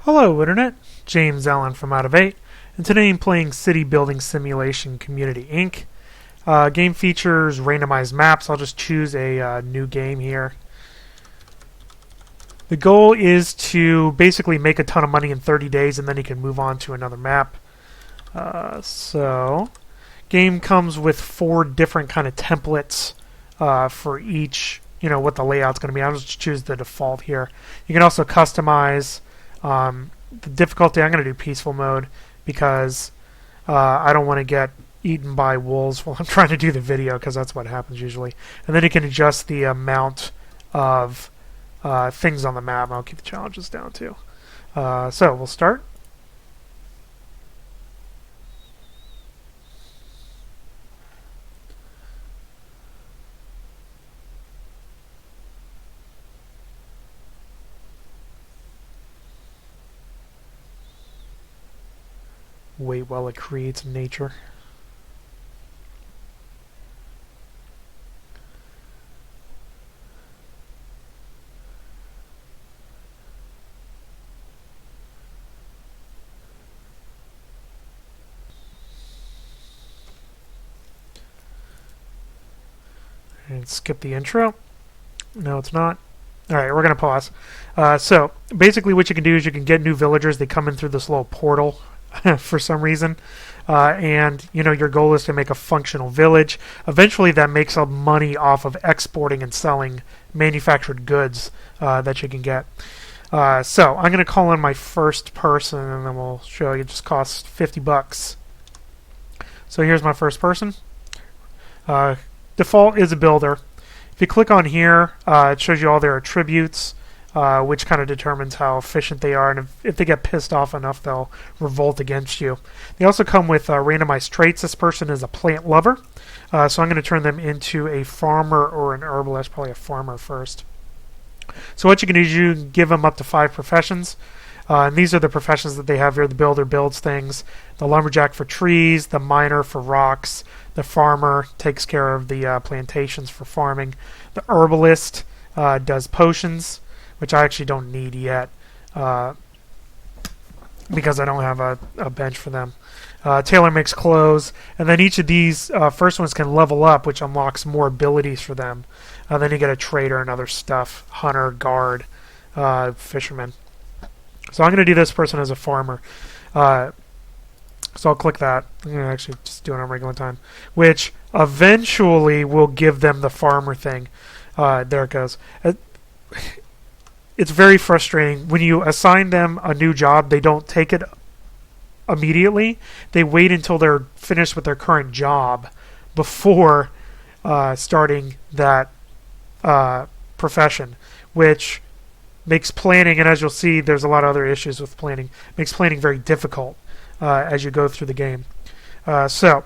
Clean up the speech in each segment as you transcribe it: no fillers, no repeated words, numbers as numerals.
Hello Internet, James Allen from Out of 8, and today I'm playing City Building Simulation Community Inc. Game features randomized maps. I'll just choose a new game here. The goal is to basically make a ton of money in 30 days and then you can move on to another map. Game comes with 4 different kind of templates for each, what the layout's going to be. I'll just choose the default here. You can also customize the difficulty. I'm going to do peaceful mode because I don't want to get eaten by wolves while I'm trying to do the video, because that's what happens usually. And then you can adjust the amount of things on the map. I'll keep the challenges down too. So we'll start. Wait while it creates nature. And skip the intro. No, it's not. Alright, we're going to pause. So, basically what you can do is you can get new villagers. They come in through this little portal for some reason. And, your goal is to make a functional village. Eventually that makes up money off of exporting and selling manufactured goods that you can get. So, I'm going to call in my first person, and then we'll show you. It just costs 50 bucks. So here's my first person. Default is a builder. If you click on here, it shows you all their attributes, which kind of determines how efficient they are, and if they get pissed off enough, they'll revolt against you. They also come with randomized traits. This person is a plant lover, so I'm going to turn them into a farmer or an herbalist, probably a farmer first. So what you can do is you can give them up to 5 professions. And these are the professions that they have here. The builder builds things, the lumberjack for trees, the miner for rocks, the farmer takes care of the plantations for farming, the herbalist does potions, which I actually don't need yet because I don't have a bench for them. Tailor makes clothes, and then each of these first ones can level up, which unlocks more abilities for them. Then you get a trader and other stuff, hunter, guard, fisherman. So I'm going to do this person as a farmer. So I'll click that. I'm going to actually just do it on regular time, which eventually will give them the farmer thing. There it goes. It's very frustrating. When you assign them a new job, they don't take it immediately. They wait until they're finished with their current job before starting that profession, which makes planning, and as you'll see, there's a lot of other issues with planning, makes planning very difficult as you go through the game. So,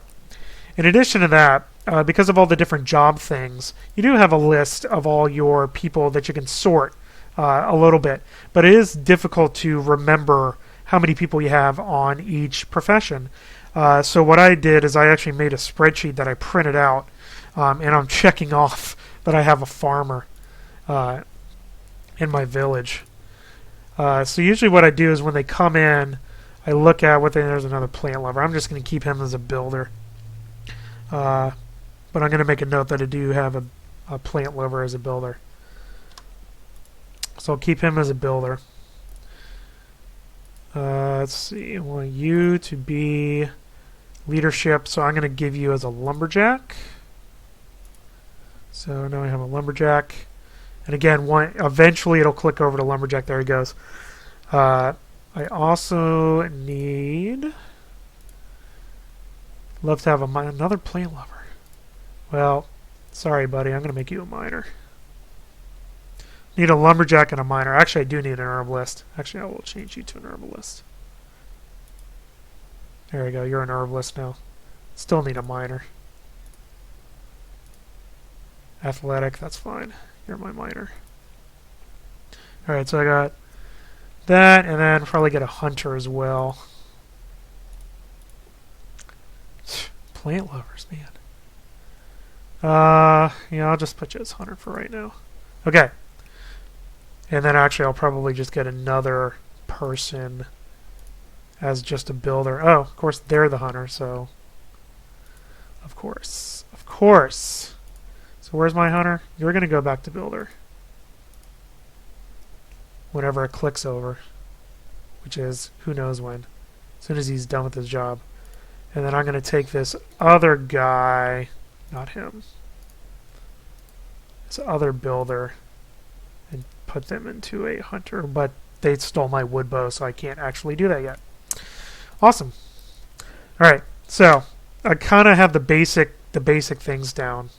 in addition to that, because of all the different job things, you do have a list of all your people that you can sort a little bit, but it is difficult to remember how many people you have on each profession. So what I did is I actually made a spreadsheet that I printed out, and I'm checking off that I have a farmer in my village. So usually what I do is when they come in, I look at what there's another plant lover. I'm just going to keep him as a builder. But I'm going to make a note that I do have a plant lover as a builder. So I'll keep him as a builder. Let's see. I want you to be leadership, so I'm going to give you as a lumberjack. So now I have a lumberjack. And again, eventually it'll click over to lumberjack. There he goes. I also need... Love to have another plant lover. Well, sorry, buddy. I'm going to make you a miner. Need a lumberjack and a miner. Actually, I do need an herbalist. Actually, I will change you to an herbalist. There we go. You're an herbalist now. Still need a miner. Athletic, that's fine. You're my miner. Alright, so I got that, and then probably get a hunter as well. Plant lovers, man. Yeah, I'll just put you as hunter for right now. Okay. And then actually I'll probably just get another person as just a builder. Oh, of course, they're the hunter, so... Of course. Of course! So where's my hunter? You're going to go back to builder. Whenever it clicks over. Which is, who knows when. As soon as he's done with his job. And then I'm going to take this other guy... Not him. This other builder... and put them into a hunter, but they stole my wood bow, so I can't actually do that yet. Awesome. All right, so I kind of have the basic things down.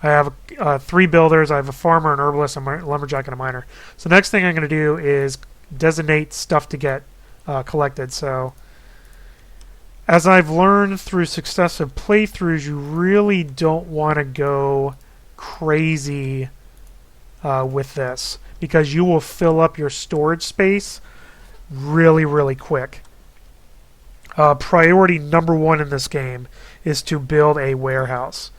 I have 3 builders. I have a farmer, an herbalist, a lumberjack, and a miner. So next thing I'm going to do is designate stuff to get collected. So as I've learned through successive playthroughs, you really don't want to go crazy with this, because you will fill up your storage space really, really quick. Priority number 1 in this game is to build a warehouse.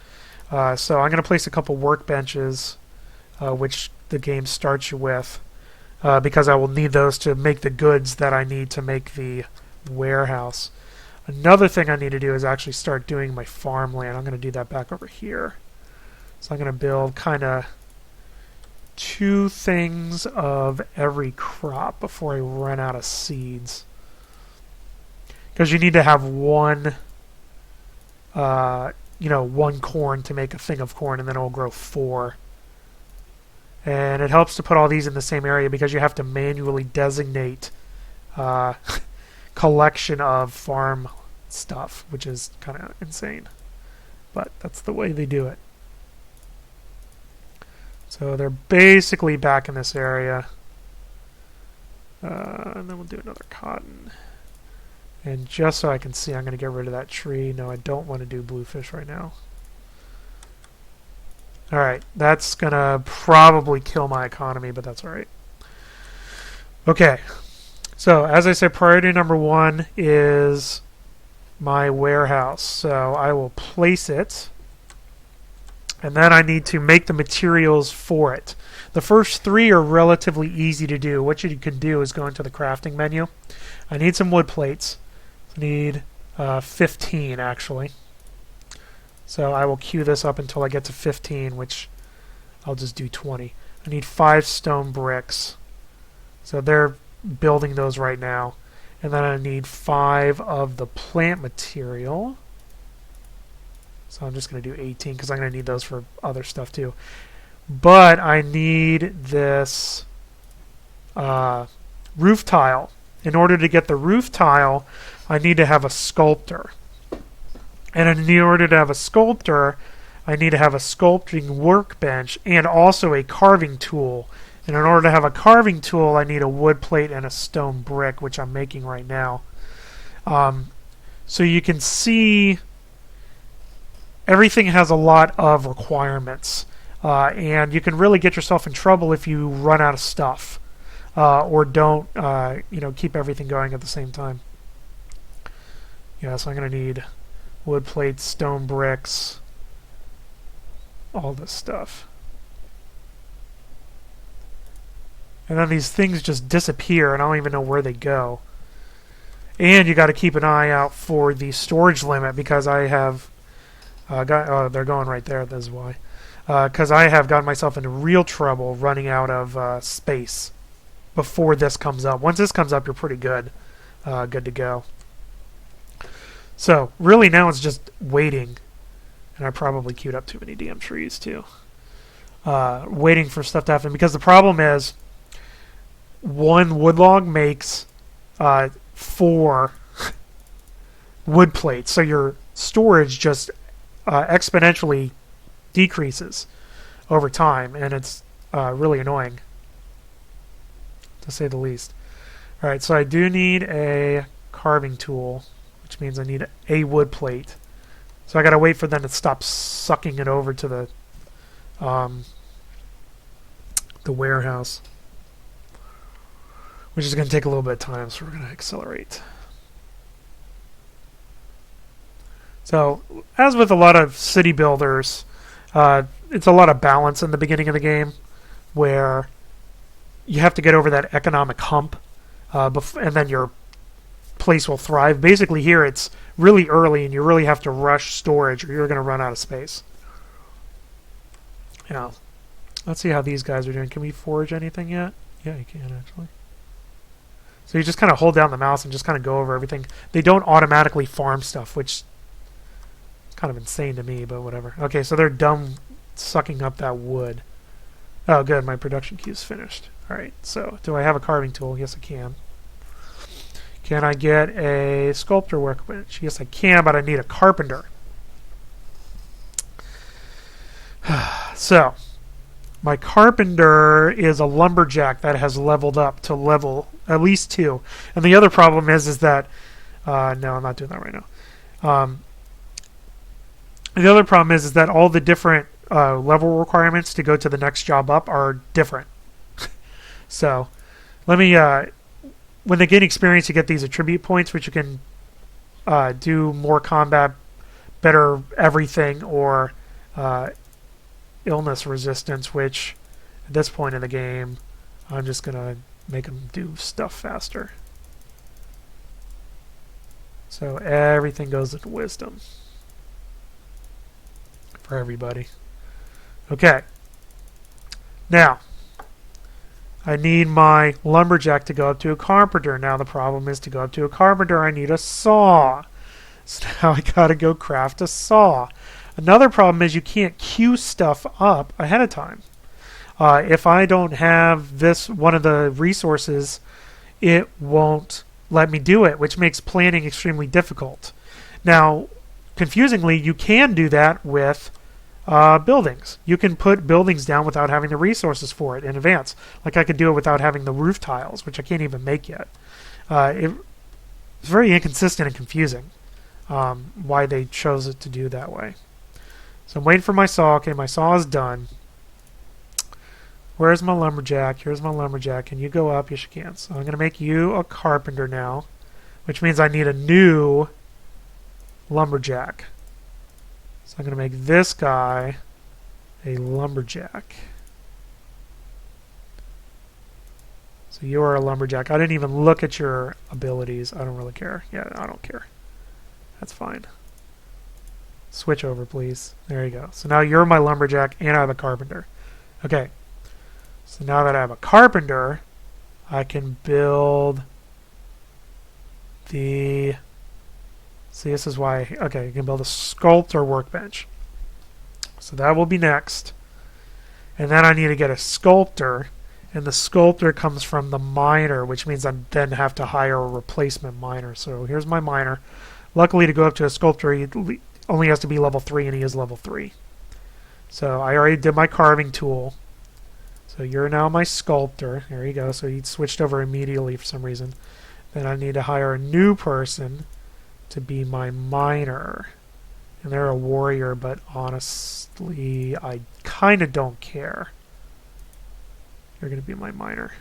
So I'm going to place a couple workbenches, which the game starts you with, because I will need those to make the goods that I need to make the warehouse. Another thing I need to do is actually start doing my farmland. I'm going to do that back over here. So I'm going to build kind of 2 things of every crop before I run out of seeds. Because you need to have one, one corn to make a thing of corn, and then it will grow 4. And it helps to put all these in the same area because you have to manually designate collection of farm stuff, which is kind of insane. But that's the way they do it. So they're basically back in this area. And then we'll do another cotton. And just so I can see, I'm going to get rid of that tree. No, I don't want to do bluefish right now. Alright, that's going to probably kill my economy, but that's alright. Okay, so as I said, priority number 1 is my warehouse. So I will place it. And then I need to make the materials for it. The first 3 are relatively easy to do. What you can do is go into the crafting menu. I need some wood plates. I need 15 actually. So I will queue this up until I get to 15, which I'll just do 20. I need 5 stone bricks. So they're building those right now. And then I need 5 of the plant material. So I'm just going to do 18 because I'm going to need those for other stuff too. But I need this roof tile. In order to get the roof tile, I need to have a sculptor. And in order to have a sculptor, I need to have a sculpting workbench and also a carving tool. And in order to have a carving tool, I need a wood plate and a stone brick, which I'm making right now. So you can see everything has a lot of requirements, and you can really get yourself in trouble if you run out of stuff or don't keep everything going at the same time. Yeah, so I'm going to need wood plates, stone bricks, all this stuff. And then these things just disappear and I don't even know where they go. And you got to keep an eye out for the storage limit because I have they're going right there. This is why. Because I have gotten myself into real trouble running out of space before this comes up. Once this comes up, you're pretty good. Good to go. So, really now it's just waiting. And I probably queued up too many damn trees, too. Waiting for stuff to happen. Because the problem is, 1 wood log makes 4 wood plates. So your storage just exponentially decreases over time, and it's really annoying, to say the least. Alright, so I do need a carving tool, which means I need a wood plate. So I gotta wait for them to stop sucking it over to the warehouse, which is going to take a little bit of time, so we're going to accelerate. So, as with a lot of city builders, it's a lot of balance in the beginning of the game, where you have to get over that economic hump and then your place will thrive. Basically here it's really early and you really have to rush storage or you're going to run out of space. Yeah. Let's see how these guys are doing. Can we forge anything yet? Yeah, you can actually. So you just kind of hold down the mouse and just kind of go over everything. They don't automatically farm stuff, which is kind of insane to me, but whatever. Okay, so they're done sucking up that wood. Oh, good. My production queue is finished. All right, so do I have a carving tool? Yes, I can. Can I get a sculptor workbench? Yes, I can, but I need a carpenter. So, my carpenter is a lumberjack that has leveled up to level at least 2. And the other problem is that... no, I'm not doing that right now. The other problem is that all the different level requirements to go to the next job up are different. So, let me... when they gain experience, you get these attribute points, which you can do more combat, better everything, or illness resistance, which at this point in the game, I'm just going to make them do stuff faster. So everything goes into wisdom for everybody. Okay. Now, I need my lumberjack to go up to a carpenter. Now the problem is to go up to a carpenter, I need a saw. So now I gotta go craft a saw. Another problem is you can't queue stuff up ahead of time. If I don't have this one of the resources, it won't let me do it, which makes planning extremely difficult. Now, confusingly, you can do that with buildings. You can put buildings down without having the resources for it in advance. Like I could do it without having the roof tiles, which I can't even make yet. It's very inconsistent and confusing why they chose it to do that way. So I'm waiting for my saw. Okay, my saw is done. Where's my lumberjack? Here's my lumberjack. Can you go up? Yes, you can. So I'm going to make you a carpenter now, which means I need a new lumberjack. So I'm going to make this guy a lumberjack. So you are a lumberjack. I didn't even look at your abilities. I don't really care. Yeah, I don't care. That's fine. Switch over, please. There you go. So now you're my lumberjack and I have a carpenter. Okay. So now that I have a carpenter, I can build the... See, this is why... Okay, you can build a sculptor workbench. So that will be next. And then I need to get a sculptor. And the sculptor comes from the miner, which means I then have to hire a replacement miner. So here's my miner. Luckily, to go up to a sculptor, he only has to be level 3, and he is level 3. So I already did my carving tool. So you're now my sculptor. There you go. So he switched over immediately for some reason. Then I need to hire a new person to be my miner. And they're a warrior, but honestly, I kind of don't care. You're going to be my miner.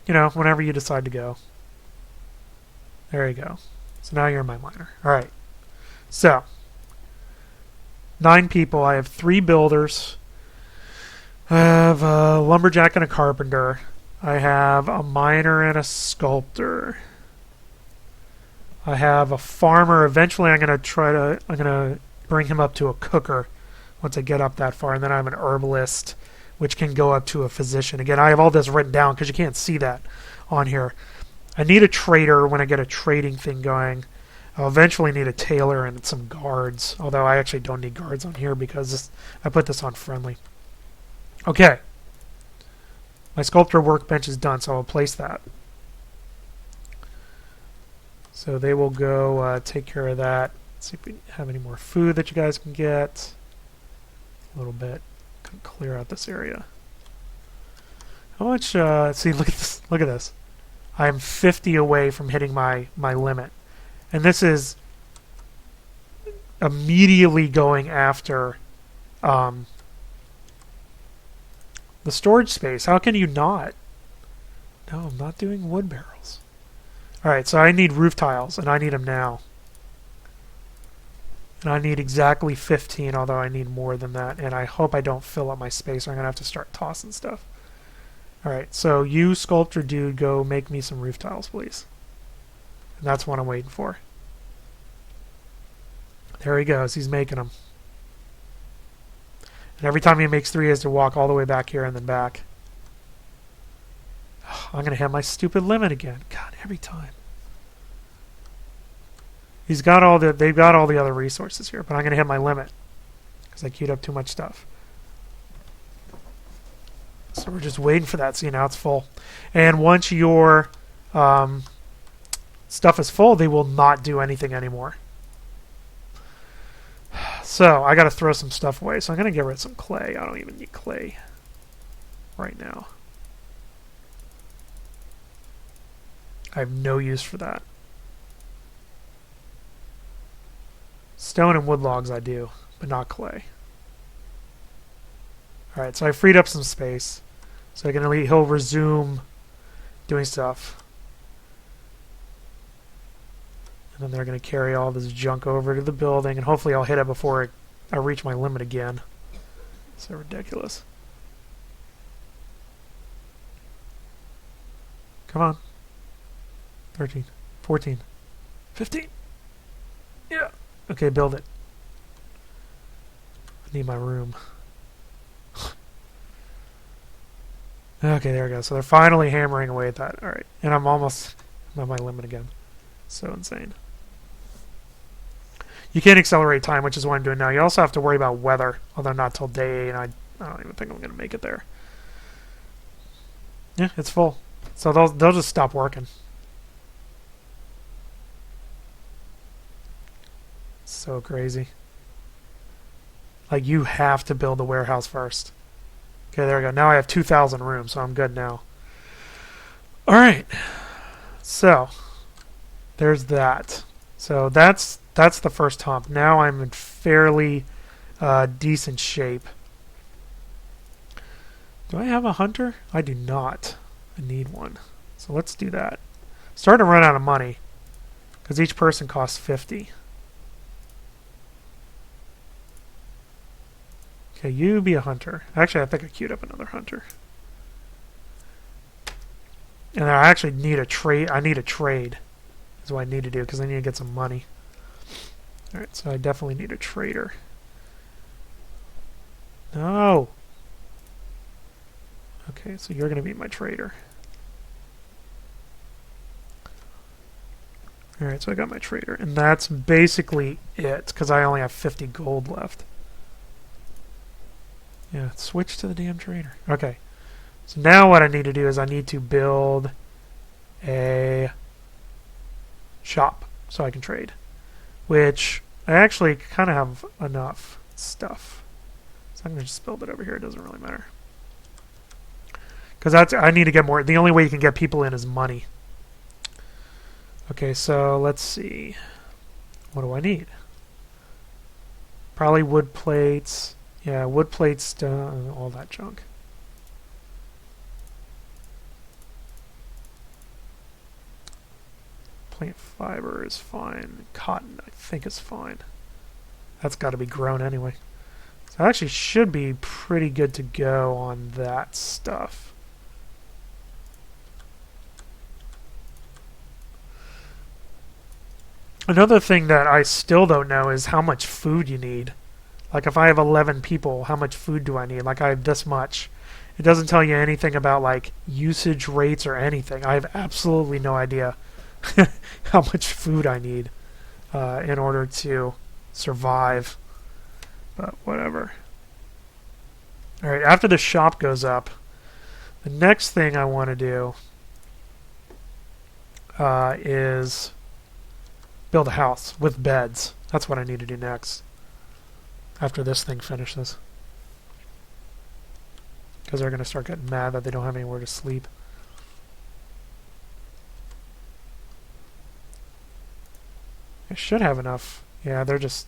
You know, whenever you decide to go. There you go. So now you're my miner. Alright. So, 9 people. I have 3 builders. I have a lumberjack and a carpenter. I have a miner and a sculptor. I have a farmer. Eventually I'm going to bring him up to a cooker once I get up that far. And then I have an herbalist, which can go up to a physician. Again, I have all this written down because you can't see that on here. I need a trader when I get a trading thing going. I'll eventually need a tailor and some guards, although I actually don't need guards on here because I put this on friendly. Okay. My sculptor workbench is done, so I'll place that. So they will go take care of that. Let's see if we have any more food that you guys can get. A little bit. Can clear out this area. How much? See, look at this. Look at this. I am 50 away from hitting my limit. And this is immediately going after the storage space. How can you not? No, I'm not doing wood barrels. Alright, so I need roof tiles, and I need them now. And I need exactly 15, although I need more than that. And I hope I don't fill up my space, or I'm going to have to start tossing stuff. Alright, so you, sculptor dude, go make me some roof tiles, please. And that's what I'm waiting for. There he goes. He's making them. And every time he makes 3, he has to walk all the way back here and then back. I'm going to have my stupid limit again. God, every time. They've got all the other resources here, but I'm going to hit my limit because I queued up too much stuff. So we're just waiting for that. See, now it's full. And once your stuff is full, they will not do anything anymore. So I got to throw some stuff away. So I'm going to get rid of some clay. I don't even need clay right now. I have no use for that. Stone and wood logs I do, but not clay. Alright, so I freed up some space. So he'll resume doing stuff. And then they're going to carry all this junk over to the building, and hopefully I'll hit it before I reach my limit again. So ridiculous. Come on. 13, 14, 15. Yeah. Okay, build it. I need my room. Okay, there we go. So they're finally hammering away at that. Alright. And I'm almost at my limit again. So insane. You can't accelerate time, which is what I'm doing now. You also have to worry about weather, although not till day 8, and I don't even think I'm going to make it there. Yeah, it's full. So they'll just stop working. So crazy. Like, you have to build a warehouse first. Okay, there we go. Now I have 2,000 rooms, so I'm good now. Alright. So, there's that. So that's the first hump. Now I'm in fairly decent shape. Do I have a hunter? I do not. I need one. So let's do that. Starting to run out of money because each person costs 50. Okay, you be a hunter. Actually, I think I queued up another hunter. And I actually need a trade. I need a trade. Is what I need to do because I need to get some money. Alright, so I definitely need a trader. No! Okay, so you're going to be my trader. Alright, so I got my trader. And that's basically it, because I only have 50 gold left. Yeah, switch to the damn trader. Okay. So now what I need to do is I need to build a shop so I can trade. Which I actually kind of have enough stuff. So I'm going to just build it over here. It doesn't really matter. Because I need to get more. The only way you can get people in is money. Okay, so let's see. What do I need? Probably wood plates. Yeah, wood plates, all that junk. Plant fiber is fine. Cotton, I think, is fine. That's got to be grown anyway. So I actually should be pretty good to go on that stuff. Another thing that I still don't know is how much food you need. Like if I have 11 people, how much food do I need? Like I have this much. It doesn't tell you anything about like usage rates or anything. I have absolutely no idea how much food I need in order to survive. But whatever. Alright, after the shop goes up, the next thing I want to do is build a house with beds. That's what I need to do next. After this thing finishes. Because they're going to start getting mad that they don't have anywhere to sleep. I should have enough. Yeah, they're just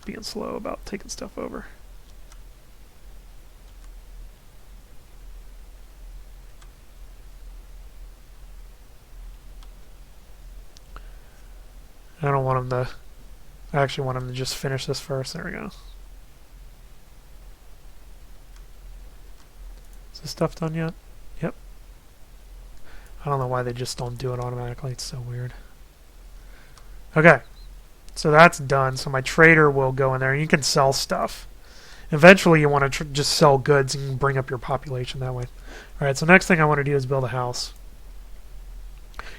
being slow about taking stuff over. I don't want them to... I actually want them to just finish this first. There we go. Is this stuff done yet? Yep. I don't know why they just don't do it automatically. It's so weird. Okay. So that's done. So my trader will go in there. You can sell stuff. Eventually, you want to just sell goods and bring up your population that way. All right. So next thing I want to do is build a house.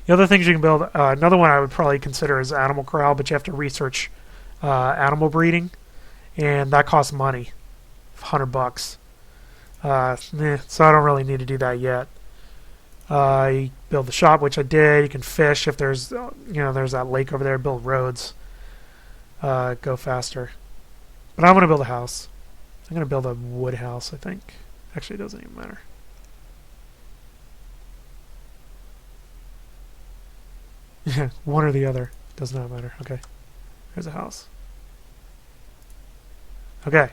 The other things you can build, another one I would probably consider is animal corral, but you have to research animal breeding, and that costs money, $100. So I don't really need to do that yet. You build the shop, which I did. You can fish if there's, there's that lake over there. Build roads. Go faster. But I'm going to build a house. I'm going to build a wood house, I think. Actually, it doesn't even matter. Yeah, one or the other. Does not matter. Okay. There's a house. Okay.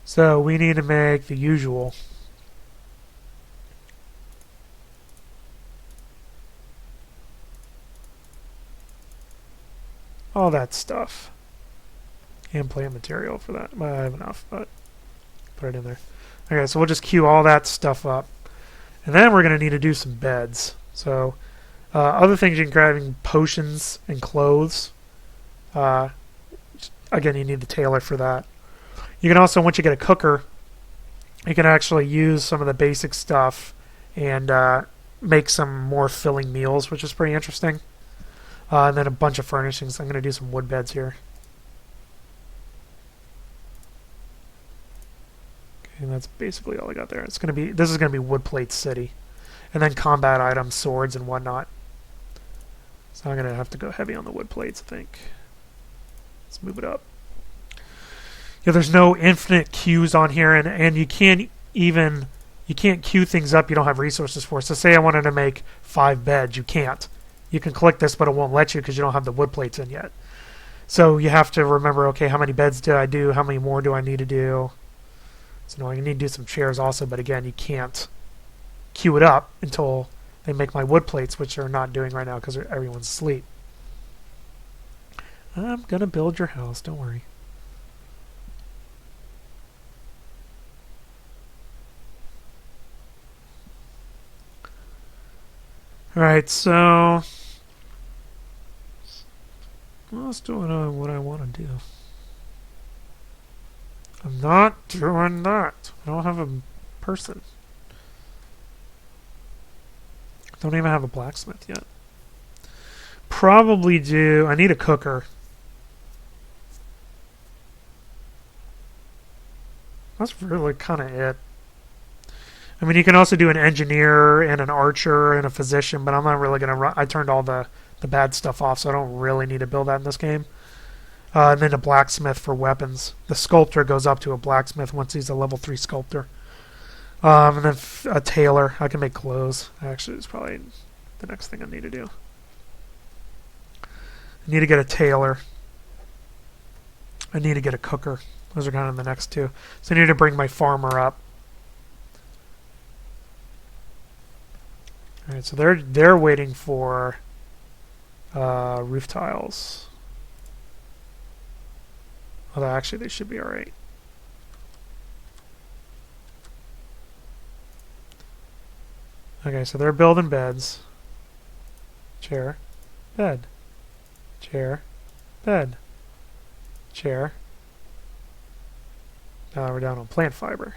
So we need to make the usual. All that stuff. And plant material for that. Well, I have enough, but put it in there. Okay, so we'll just queue all that stuff up. And then we're going to need to do some beds. So other things you can grab, potions and clothes. Again, you need the tailor for that. You can also, once you get a cooker, you can actually use some of the basic stuff and make some more filling meals, which is pretty interesting. And then a bunch of furnishings. I'm going to do some wood beds here. Okay, and that's basically all I got there. This is going to be Wood Plate City, and then combat items, swords, and whatnot. So I'm going to have to go heavy on the wood plates, I think. Let's move it up. Yeah, there's no infinite queues on here, and you can't queue things up you don't have resources for. So say I wanted to make 5 beds, you can't. You can click this, but it won't let you because you don't have the wood plates in yet. So you have to remember, okay, how many beds did I do? How many more do I need to do? So no, I need to do some chairs also, but again, you can't queue it up until they make my wood plates, which they're not doing right now because everyone's asleep. I'm going to build your house, don't worry. Alright, so let's do what I want to do. I'm not doing that. I don't have a person. Don't even have a blacksmith yet. Probably do. I need a cooker. That's really kind of it. I mean, you can also do an engineer and an archer and a physician, but I'm not really going to run. I turned all the bad stuff off, so I don't really need to build that in this game. And then a blacksmith for weapons. The sculptor goes up to a blacksmith once he's a level 3 sculptor. And then a tailor. I can make clothes. Actually, it's probably the next thing I need to do. I need to get a tailor. I need to get a cooker. Those are kind of the next two. So I need to bring my farmer up. Alright, so they're waiting for roof tiles. Although actually they should be alright. Okay, so they're building beds. Chair, bed. Chair, bed. Chair. Now we're down on plant fiber.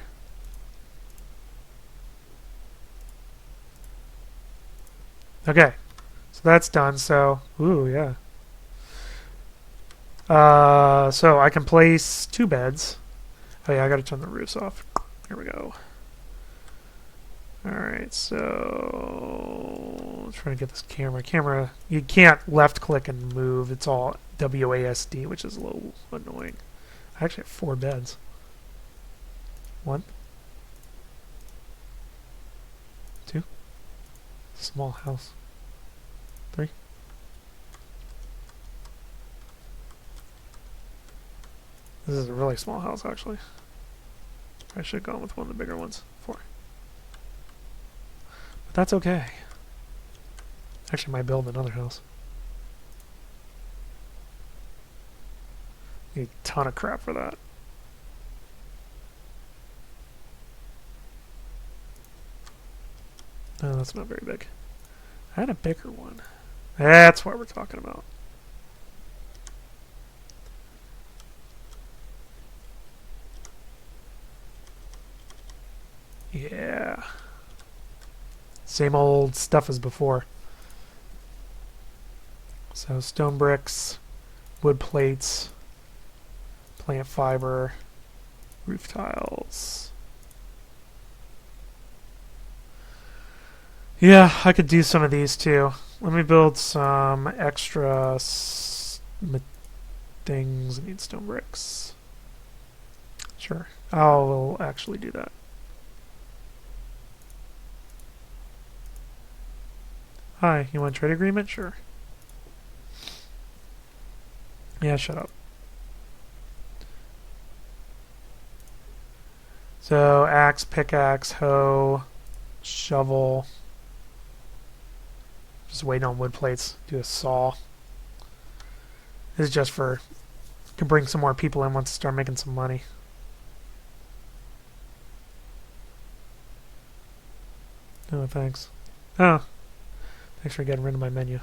Okay, so that's done. So, ooh, yeah. So I can place 2 beds. Oh yeah, I gotta turn the roofs off. Here we go. Alright, so I'm trying to get this camera. You can't left click and move. It's all WASD, which is a little annoying. I actually have 4 beds. 1, 2. Small house. 3. This is a really small house, actually. I should have gone with one of the bigger ones. 4. But that's okay. Actually, I might build another house. Need a ton of crap for that. No, that's not very big. I had a bigger one. That's what we're talking about. Yeah. Same old stuff as before. So stone bricks, wood plates, plant fiber, roof tiles. Yeah, I could do some of these too. Let me build some extra things. I need stone bricks. Sure, I'll actually do that. Hi, you want a trade agreement? Sure. Yeah, shut up. So, axe, pickaxe, hoe, shovel. Just waiting on wood plates. Do a saw. This is just for... to bring some more people in once I start making some money. Oh, thanks. Oh. Thanks for getting rid of my menu.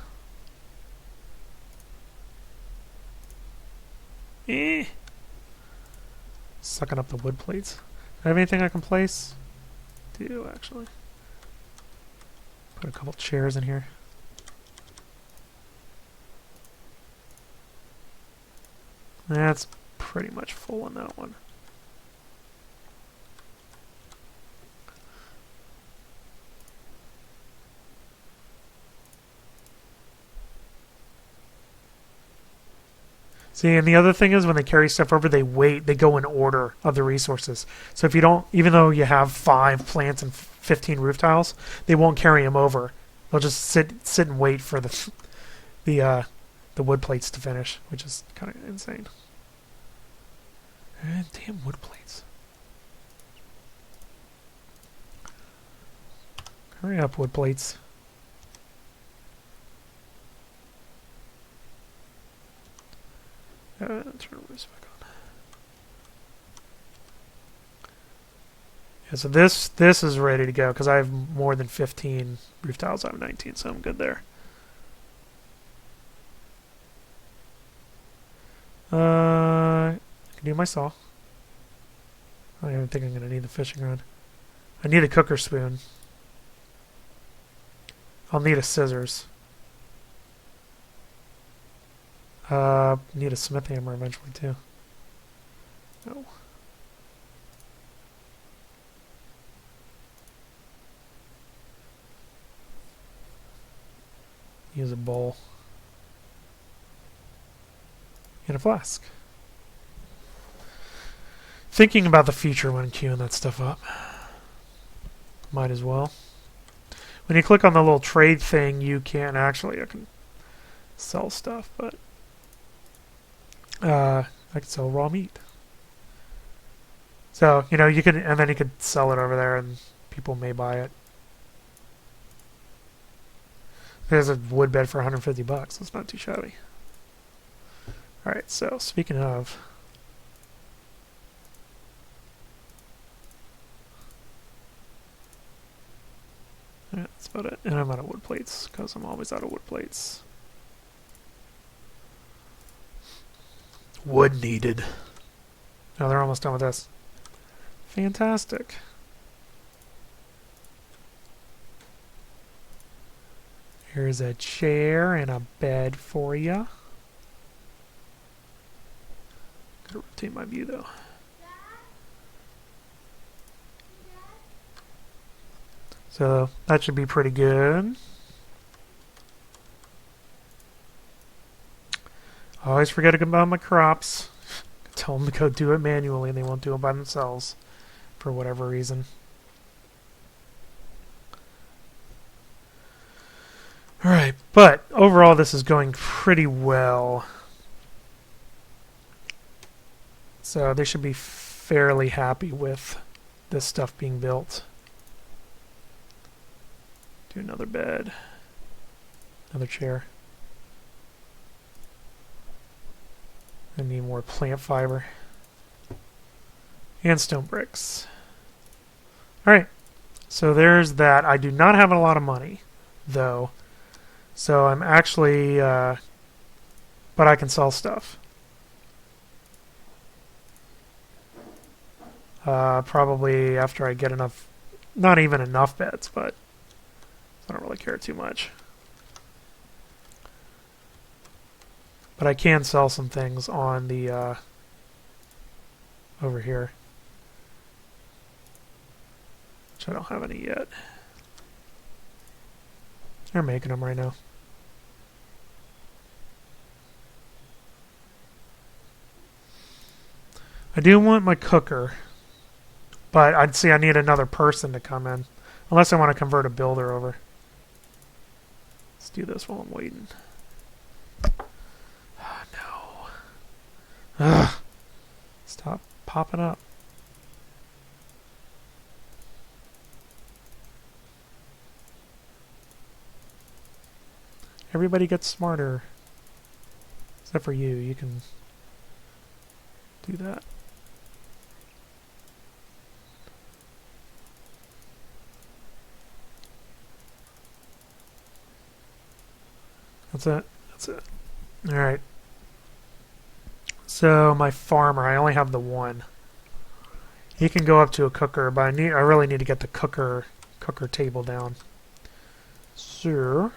Sucking up the wood plates. Do I have anything I can place? Do, actually. Put a couple chairs in here. That's pretty much full on that one. See, and the other thing is when they carry stuff over, they go in order of the resources. So if you don't, even though you have 5 plants and 15 roof tiles, they won't carry them over. They'll just sit and wait for the wood plates to finish, which is kind of insane. Damn wood plates. Hurry up, wood plates. Turn roofs back on. Yeah, so this is ready to go because I have more than 15 roof tiles. I have 19, so I'm good there. I can do my saw. I don't even think I'm going to need the fishing rod. I need a cooker spoon. I'll need a scissors. Need a smith hammer eventually too. No. Use a bowl. And a flask. Thinking about the future when queuing that stuff up. Might as well. When you click on the little trade thing, you can actually, I can sell stuff, but I could sell raw meat. So, you know, you could, and then you could sell it over there and people may buy it. There's a wood bed for 150 bucks. That's not too shabby. Alright, so speaking of, yeah, that's about it. And I'm out of wood plates because I'm always out of wood plates. Wood needed. Oh, they're almost done with this. Fantastic. Here's a chair and a bed for you. Gotta rotate my view though. So that should be pretty good. I always forget about my crops. Tell them to go do it manually and they won't do it by themselves for whatever reason. Alright, but overall this is going pretty well. So they should be fairly happy with this stuff being built. Do another bed. Another chair. I need more plant fiber. And stone bricks. Alright. So there's that. I do not have a lot of money, though. So I'm actually, but I can sell stuff. Probably after I get enough, not even enough beds, but I don't really care too much. But I can sell some things on the, over here. Which I don't have any yet. They're making them right now. I do want my cooker, but I'd see I need another person to come in. Unless I want to convert a builder over. Let's do this while I'm waiting. Oh, no. Ugh. Stop popping up. Everybody gets smarter. Except for you. You can do that. That's it. That's it. Alright. So my farmer, I only have the one. He can go up to a cooker, but I really need to get the cooker table down. So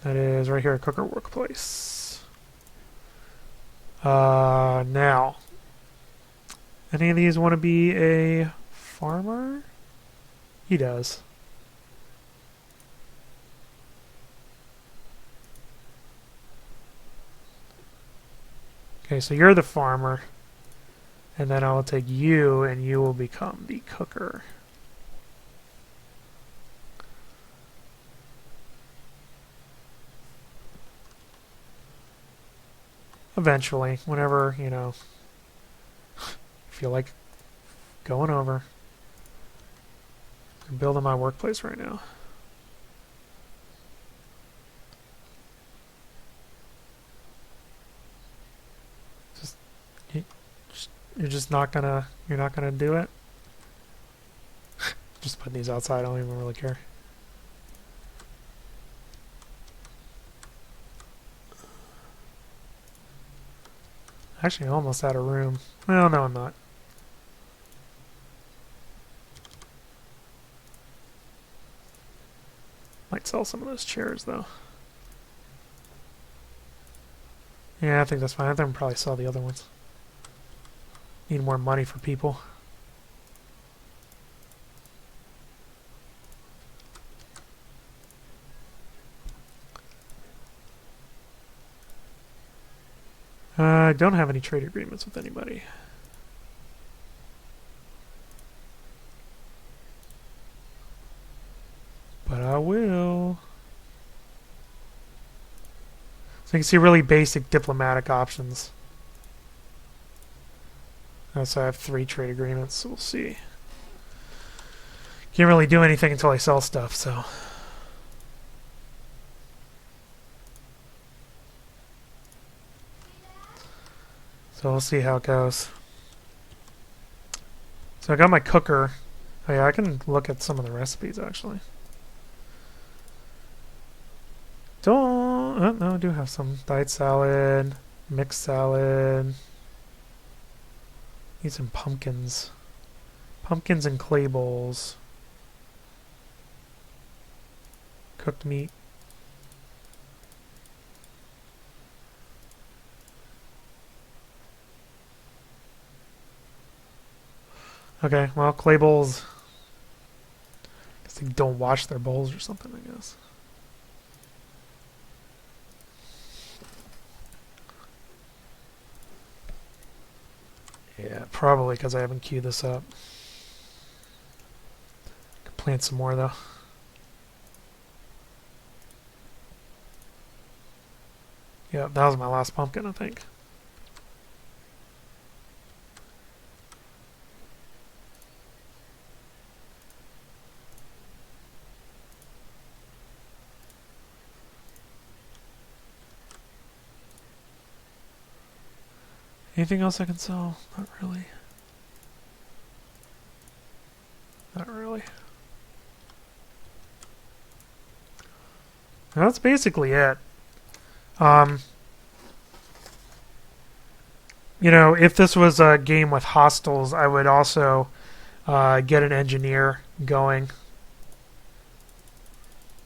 that is right here at Cooker Workplace. Now, any of these want to be a farmer? He does. Okay, so you're the farmer, and then I will take you, and you will become the cooker. Eventually, whenever, you know, feel like going over. I'm building my workplace right now. You're just not gonna, you're not gonna do it? Just put these outside, I don't even really care. Actually, I'm almost out of room. Well, no, I'm not. Might sell some of those chairs, though. Yeah, I think that's fine. I think I'll probably sell the other ones. Need more money for people. I don't have any trade agreements with anybody. But I will. So you can see really basic diplomatic options. So I have 3 trade agreements, so we'll see. Can't really do anything until I sell stuff, so. So we'll see how it goes. So I got my cooker. Oh yeah, I can look at some of the recipes actually. No, I do have some. Diet salad, mixed salad. Need some pumpkins. Pumpkins and clay bowls. Cooked meat. Okay, well, clay bowls. I guess they don't wash their bowls or something, I guess. Yeah, probably because I haven't queued this up. Could plant some more though. Yeah, that was my last pumpkin, I think. Anything else I can sell? Not really. Not really. That's basically it. You know, if this was a game with hostiles, I would also get an engineer going.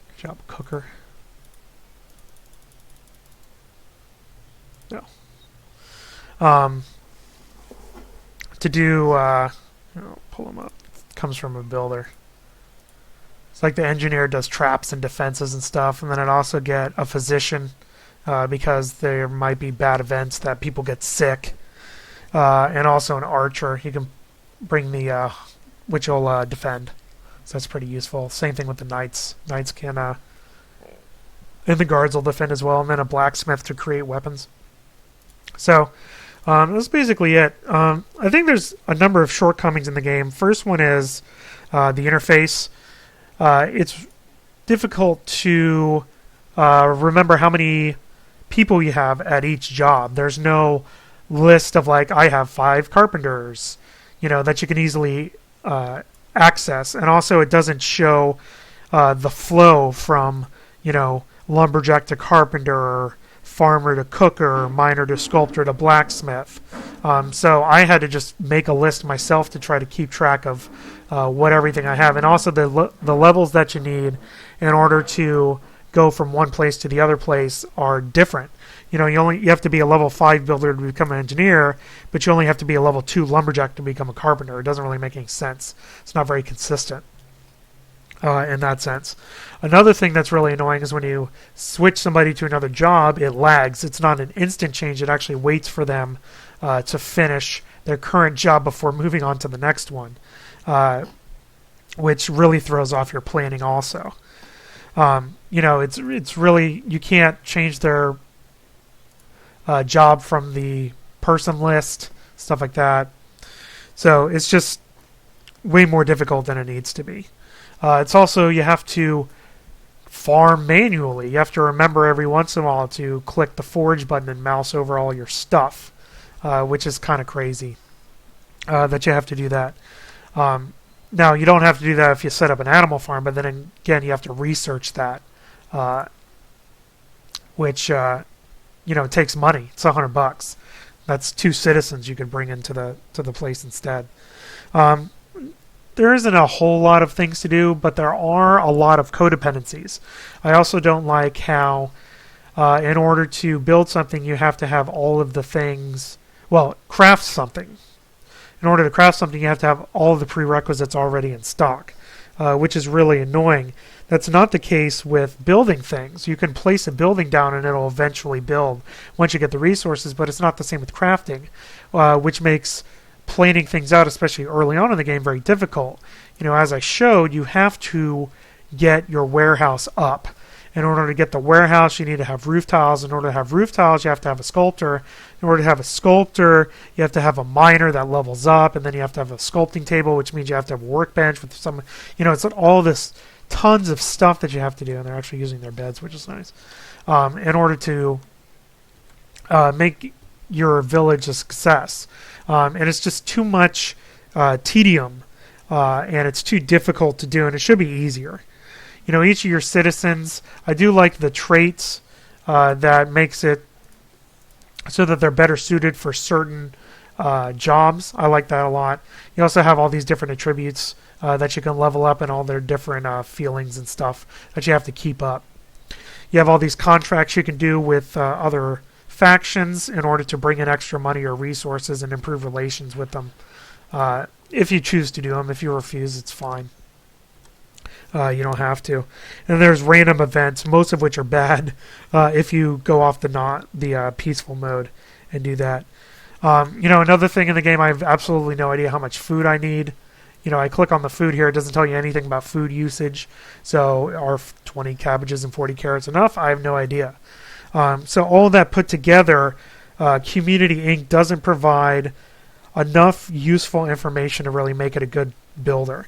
Good job, cooker. No. To do, pull them up. It comes from a builder. It's like the engineer does traps and defenses and stuff, and then I'd also get a physician because there might be bad events that people get sick, and also an archer. You can bring the which will defend, so that's pretty useful. Same thing with the knights. Knights can, and the guards will defend as well, and then a blacksmith to create weapons. So that's basically it. I think there's a number of shortcomings in the game. First one is the interface. It's difficult to remember how many people you have at each job. There's no list of like, I have 5 carpenters, that you can easily access. And also it doesn't show the flow from, lumberjack to carpenter, or farmer to cooker, miner to sculptor to blacksmith. So I had to just make a list myself to try to keep track of what everything I have, and also the levels that you need in order to go from one place to the other place are different. You have to be a level 5 builder to become an engineer, but you only have to be a level 2 lumberjack to become a carpenter. It doesn't really make any sense. It's not very consistent in that sense. Another thing that's really annoying is when you switch somebody to another job, it lags. It's not an instant change. It actually waits for them to finish their current job before moving on to the next one, which really throws off your planning also. It's really, you can't change their job from the person list, stuff like that. So it's just way more difficult than it needs to be. It's also, you have to farm manually. You have to remember every once in a while to click the forge button and mouse over all your stuff, which is kind of crazy that you have to do that. Now, you don't have to do that if you set up an animal farm, but then again, you have to research that, which takes money. It's $100. That's 2 citizens you could bring into the place instead. There isn't a whole lot of things to do, but there are a lot of codependencies. I also don't like how, in order to build something, you have to have all of the things. Well, craft something. In order to craft something, you have to have all of the prerequisites already in stock, which is really annoying. That's not the case with building things. You can place a building down and it'll eventually build once you get the resources, but it's not the same with crafting, which makes planning things out, especially early on in the game, very difficult. As I showed, you have to get your warehouse up. In order to get the warehouse, you need to have roof tiles. In order to have roof tiles, you have to have a sculptor. In order to have a sculptor, you have to have a miner that levels up, and then you have to have a sculpting table, which means you have to have a workbench with some, it's all this tons of stuff that you have to do, and they're actually using their beds, which is nice, in order to make your village a success. And it's just too much tedium, and it's too difficult to do, and it should be easier. Each of your citizens, I do like the traits that makes it so that they're better suited for certain jobs. I like that a lot. You also have all these different attributes that you can level up, and all their different feelings and stuff that you have to keep up. You have all these contracts you can do with other factions in order to bring in extra money or resources and improve relations with them. If you choose to do them. If you refuse, it's fine. You don't have to. And there's random events, most of which are bad if you go off the peaceful mode and do that. Another thing in the game, I have absolutely no idea how much food I need. I click on the food here. It doesn't tell you anything about food usage. So are 20 cabbages and 40 carrots enough? I have no idea. So all that put together, Community Inc. doesn't provide enough useful information to really make it a good builder.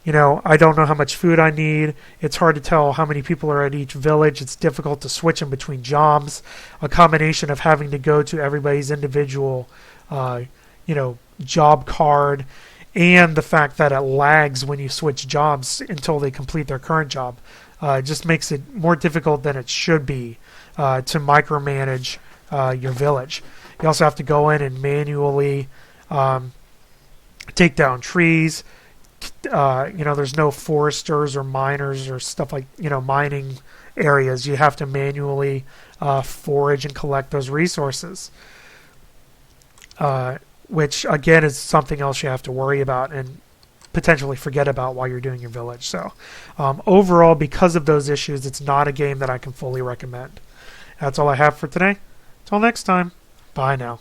I don't know how much food I need. It's hard to tell how many people are at each village. It's difficult to switch in between jobs. A combination of having to go to everybody's individual, job card and the fact that it lags when you switch jobs until they complete their current job. It just makes it more difficult than it should be to micromanage your village. You also have to go in and manually take down trees. There's no foresters or miners or stuff like, mining areas. You have to manually forage and collect those resources, which again is something else you have to worry about and potentially forget about while you're doing your village. So overall, because of those issues, it's not a game that I can fully recommend. That's all I have for today. Till next time, bye now.